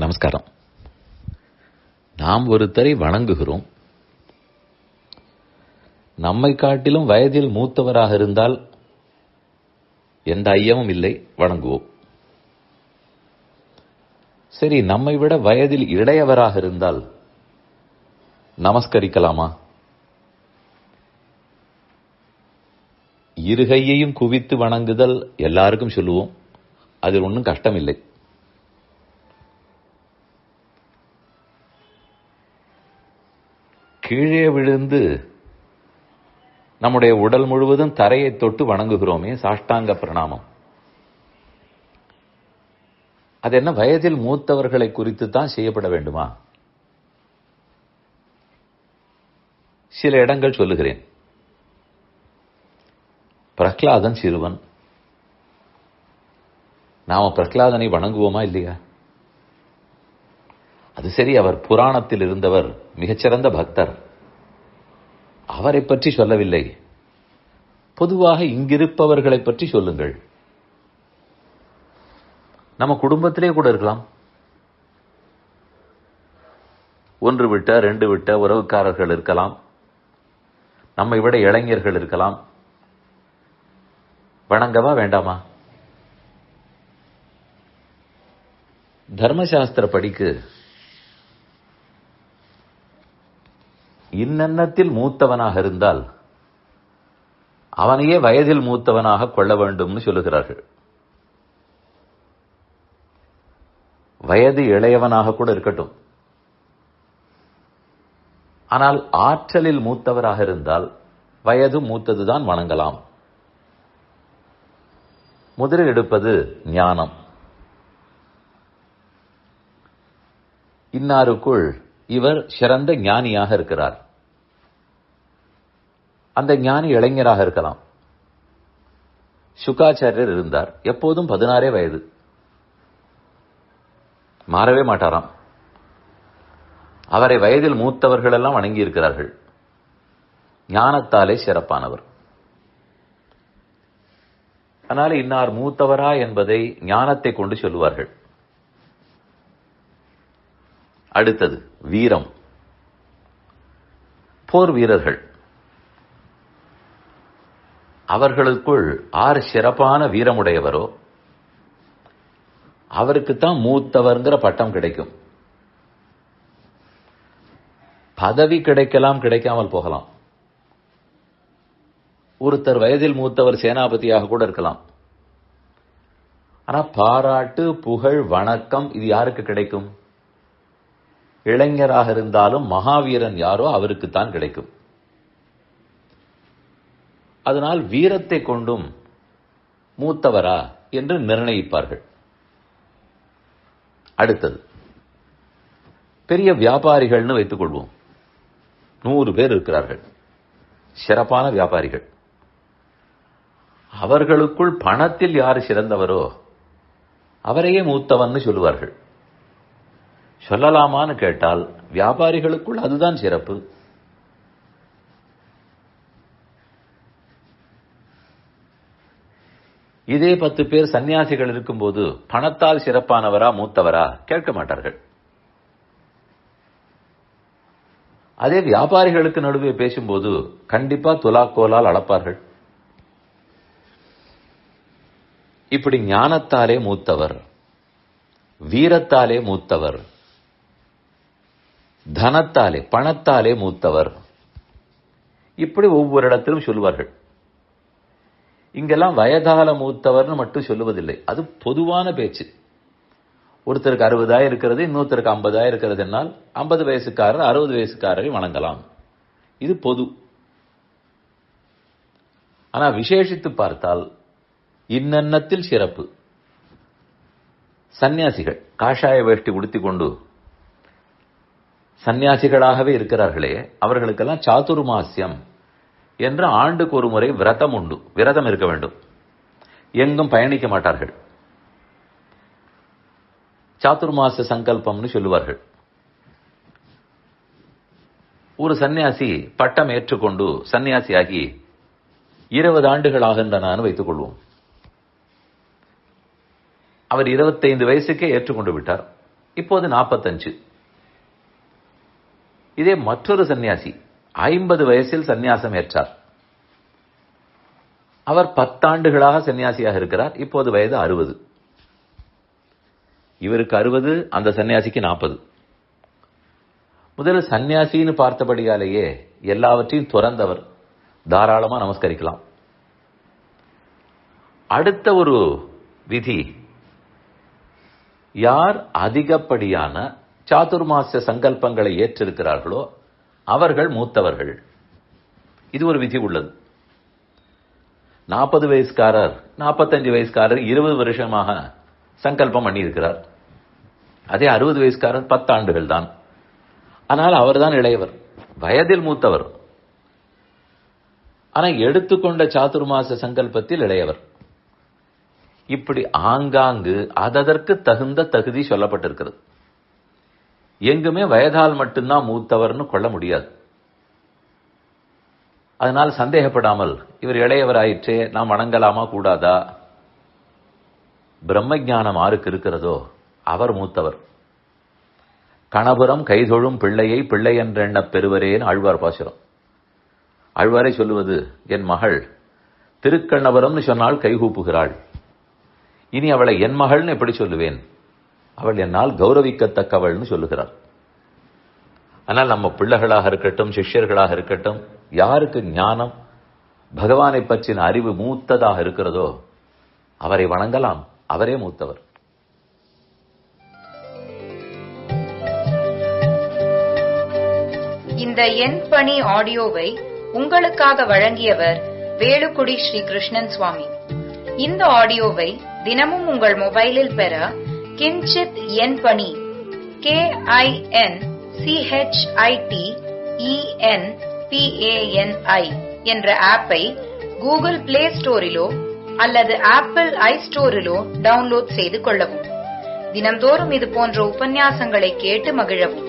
நமஸ்காரம். நாம் ஒருத்தரை வணங்குகிறோம். நம்மை காட்டிலும் வயதில் மூத்தவராக இருந்தால் எந்த ஐயமும் இல்லை, வணங்குவோம். சரி, நம்மை விட வயதில் இளையவராக இருந்தால் நமஸ்கரிக்கலாமா? இருகையையும் குவித்து வணங்குதல் எல்லாருக்கும் சொல்லுவோம். அதில் ஒன்றும் கஷ்டம் இல்லை. கீழே விழுந்து நம்முடைய உடல் முழுவதும் தரையை தொட்டு வணங்குகிறோமே, சாஷ்டாங்க பிரணாமம். அது என்ன வயதில் மூத்தவர்களை குறித்து தான் செய்யப்பட வேண்டுமா? சில இடங்கள் சொல்லுகிறேன். பிரகலாதன் சிறுவன். நாம பிரகலாதனை வணங்குவோமா இல்லையா? அது சரி, அவர் புராணத்தில் இருந்தவர், மிகச்சிறந்த பக்தர். அவரை பற்றி சொல்லவில்லை. பொதுவாக இங்கிருப்பவர்களை பற்றி சொல்லுங்கள். நம்ம குடும்பத்திலே கூட இருக்கலாம். ஒன்று விட்ட ரெண்டு விட்ட உறவுக்காரர்கள் இருக்கலாம். நம்மை விட இளைஞர்கள் இருக்கலாம். வணங்கவா வேண்டாமா? தர்மசாஸ்திர படிக்கு இன்னத்தில் மூத்தவனாக இருந்தால் அவனையே வயதில் மூத்தவனாக கொள்ள வேண்டும்னு சொல்லுகிறார்கள். வயது இளையவனாக கூட இருக்கட்டும். ஆனால் ஆற்றலில் மூத்தவராக இருந்தால் வயது மூத்ததுதான் வணங்கலாம். முதலில் எடுப்பது ஞானம். இன்னாருக்குள் இவர் சிறந்த ஞானியாக இருக்கிறார். அந்த ஞானி இளைஞராக இருக்கலாம். சுகாச்சாரியர் இருந்தார், எப்போதும் 16 வயது, மாறவே மாட்டாராம். அவரை வயதில் மூத்தவர்கள் எல்லாம் வணங்கி இருக்கிறார்கள். ஞானத்தாலே சிறப்பானவர். அதனால இன்னார் மூத்தவரா என்பதை ஞானத்தை கொண்டு சொல்லுவார்கள். அடுத்தது வீரம். போர் வீரர்கள். அவர்களுக்குள் ஆறு சிறப்பான வீரமுடையவரோ அவருக்குத்தான் மூத்தவர்ங்கிற பட்டம் கிடைக்கும். பதவி கிடைக்கலாம், கிடைக்காமல் போகலாம். ஒருத்தர் வயதில் மூத்தவர் சேனாபதியாக கூட இருக்கலாம். ஆனா பாராட்டு, புகழ், வணக்கம் இது யாருக்கு கிடைக்கும்? இளைஞராக இருந்தாலும் மகாவீரன் யாரோ அவருக்குத்தான் கிடைக்கும். அதனால் வீரத்தை கொண்டும் மூத்தவரா என்று நிர்ணயிப்பார்கள். அடுத்தது பெரிய வியாபாரிகள்னு வைத்துக் கொள்வோம். 100 பேர் இருக்கிறார்கள், சிறப்பான வியாபாரிகள். அவர்களுக்குள் பணத்தில் யார் சிறந்தவரோ அவரையே மூத்தவன்னு சொல்லுவார்கள். சொல்லலாமான்னு கேட்டால் வியாபாரிகளுக்குள் அதுதான் சிறப்பு. இதே 10 பேர் சன்னியாசிகள் இருக்கும்போது பணத்தால் சிறப்பானவரா மூத்தவரா கேட்க மாட்டார்கள். அதே வியாபாரிகளுக்கு நடுவே பேசும்போது கண்டிப்பா துலாக்கோலால் அளப்பார்கள். இப்படி ஞானத்தாலே மூத்தவர், வீரத்தாலே மூத்தவர், தனத்தாலே பணத்தாலே மூத்தவர், இப்படி ஒவ்வொரு இடத்திலும் சொல்லுவார்கள். இங்கெல்லாம் வயதால மூத்தவர்னு மட்டும் சொல்லுவதில்லை, அது பொதுவான பேச்சு. ஒருத்தருக்கு 60 இருக்கிறது, இன்னொருத்தருக்கு 50 இருக்கிறது. என்னால் 50 வயசுக்காரர் 60 வயசுக்காரரை வணங்கலாம். இது பொது. ஆனா விசேஷித்து பார்த்தால் இன்னத்தில் சிறப்பு. சன்னியாசிகள் காஷாய வேஷ்டி உடுத்திக் கொண்டு சன்னியாசிகளாகவே இருக்கிறார்களே, அவர்களுக்கெல்லாம் சாதுர்மாசியம் என்ற ஆண்டுக்கு ஒரு முறை விரதம் உண்டு. விரதம் இருக்க வேண்டும். எங்கும் பயணிக்க மாட்டார்கள். சாதுர்மாச சங்கல்பம்னு சொல்லுவார்கள். ஒரு சன்னியாசி பட்டம் ஏற்றுக்கொண்டு சன்னியாசியாகி 20 ஆண்டுகள் ஆகின்றன வைத்துக் கொள்வோம். அவர் 25 வயசுக்கே ஏற்றுக்கொண்டு விட்டார். இப்போது 45. இதே மற்றொரு சன்னியாசி 50 வயசில் சந்நியாசம் ஏற்றார். அவர் 10 ஆண்டுகளாக சன்னியாசியாக இருக்கிறார். இப்போது வயது 60. இவருக்கு 60, அந்த சன்னியாசிக்கு 40. முதல்ல சன்னியாசின்னு பார்த்தபடியாலேயே எல்லாவற்றையும் துறந்தவர், தாராளமா நமஸ்கரிக்கலாம். அடுத்த ஒரு விதி, யார் அதிகப்படியான சாதுர்மாசிய சங்கல்பங்களை ஏற்றிருக்கிறார்களோ அவர்கள் மூத்தவர்கள். இது ஒரு விதி உள்ளது. 40 வயசுக்காரர் 45 வயசுக்காரர் 20 வருஷமாக சங்கல்பம் பண்ணியிருக்கிறார். அதே 60 வயசுக்காரர் 10 ஆண்டுகள் தான். ஆனால் அவர்தான் இளையவர், வயதில் மூத்தவர். ஆனால் எடுத்துக்கொண்ட சாதுர்மாச சங்கல்பத்தில் இளையவர். இப்படி ஆங்காங்கு அதற்கு தகுந்த தகுதி சொல்லப்பட்டிருக்கிறது. எங்குமே வயதால் மட்டும்தான் மூத்தவர்னு கொள்ள முடியாது. அதனால் சந்தேகப்படாமல், இவர் இளையவராயிற்றே, நாம் வணங்கலாமா கூடாதா? பிரம்மஞானம் ஆருக்கு இருக்கிறதோ அவர் மூத்தவர். கணபுரம் கைதொழும் பிள்ளையை பிள்ளை என்றெண்ணப் பெறுவரேன்னு ஆழ்வார் பாசுரம். ஆழ்வாரை சொல்லுவது, என் மகள் திருக்கண்ணபுரம்னு சொன்னால் கைகூப்புகிறாள், இனி அவளை என் மகள்னு எப்படி சொல்லுவேன், அவள் என்னால் கௌரவிக்கத்தக்கவள்னு சொல்லுகிறார். ஆனால் நம்ம பிள்ளைகளாக இருக்கட்டும், சிஷ்யர்களாக இருக்கட்டும், யாருக்கு ஞானம், பகவானை பற்றின அறிவு மூத்ததாக இருக்கிறதோ அவரை வணங்கலாம், அவரே மூத்தவர். இந்த என் பணி ஆடியோவை உங்களுக்காக வழங்கியவர் வேலுக்குடி ஸ்ரீ கிருஷ்ணன் சுவாமி. இந்த ஆடியோவை தினமும் உங்கள் மொபைலில் பெற கிஞ்சித் என் பணி KINCHITENPANI என்ற ஆப்பை கூகுள் பிளே ஸ்டோரிலோ அல்லது ஆப்பிள் ஐ ஸ்டோரிலோ டவுன்லோட் செய்து கொள்ளவும். தினம்தோறும் இது போன்ற உபன்யாசங்களை கேட்டு மகிழவும்.